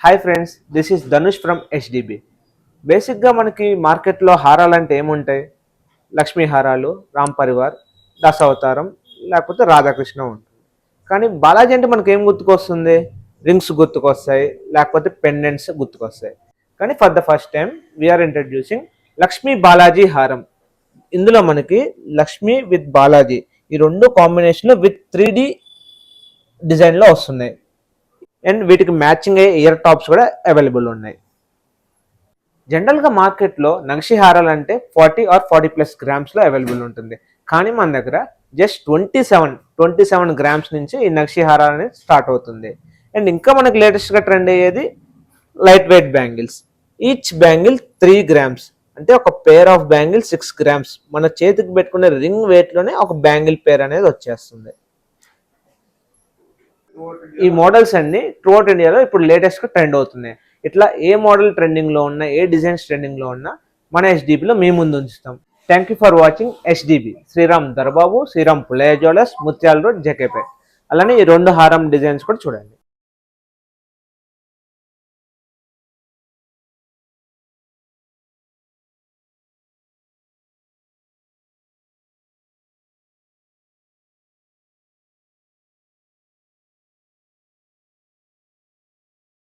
Hi friends, this is Dhanush from HDB. బేసిక్గా మనకి మార్కెట్లో హారాలు అంటే ఏముంటాయి? లక్ష్మీ హారాలు, రామ్ పరివార్, దశావతారం, లేకపోతే రాధాకృష్ణ ఉంటుంది. కానీ బాలాజీ అంటే మనకి ఏం గుర్తుకొస్తుంది? రింగ్స్ గుర్తుకొస్తాయి, లేకపోతే పెండెంట్స్ గుర్తుకొస్తాయి. కానీ for the first time we are introducing Lakshmi Balaji హారం. ఇందులో మనకి లక్ష్మీ విత్ బాలాజీ ఈ రెండు కాంబినేషన్ విత్ 3D డిజైన్లో వస్తున్నాయి. అండ్ వీటికి మ్యాచింగ్ అయ్యే ఇయర్ టాప్స్ కూడా అవైలబుల్ ఉన్నాయి. జనరల్గా మార్కెట్లో నక్షి హారాలు అంటే 40 or 40+ గ్రామ్స్లో అవైలబుల్ ఉంటుంది. కానీ మన దగ్గర జస్ట్ 27 గ్రామ్స్ నుంచి ఈ నక్షి హారాలు అనేది స్టార్ట్ అవుతుంది. అండ్ ఇంకా మనకి లేటెస్ట్గా ట్రెండ్ అయ్యేది light weight bangles. Each bangle 3 grams, అంటే ఒక పేర్ ఆఫ్ బ్యాంగిల్ 6 గ్రామ్స్. మన చేతికి పెట్టుకునే రింగ్ వెయిట్లోనే ఒక బ్యాంగిల్ పేర్ అనేది వచ్చేస్తుంది. ఈ మోడల్స్ అన్ని త్రూఅవుట్ ఇండియాలో ఇప్పుడు లేటెస్ట్గా ట్రెండ్ అవుతున్నాయి. ఇట్లా ఏ మోడల్ ట్రెండింగ్లో ఉన్నా, ఏ డిజైన్స్ ట్రెండింగ్లో ఉన్నా మన హెచ్డిబిలో మీ ముందు ఉంచుతాం. Thank you for watching HDB. Sriram Darbabu, Sriram Pullaiah jewellers, Mutyala road, Jakepet. అలానే ఈ రెండు హారం డిజైన్స్ కూడా చూడండి.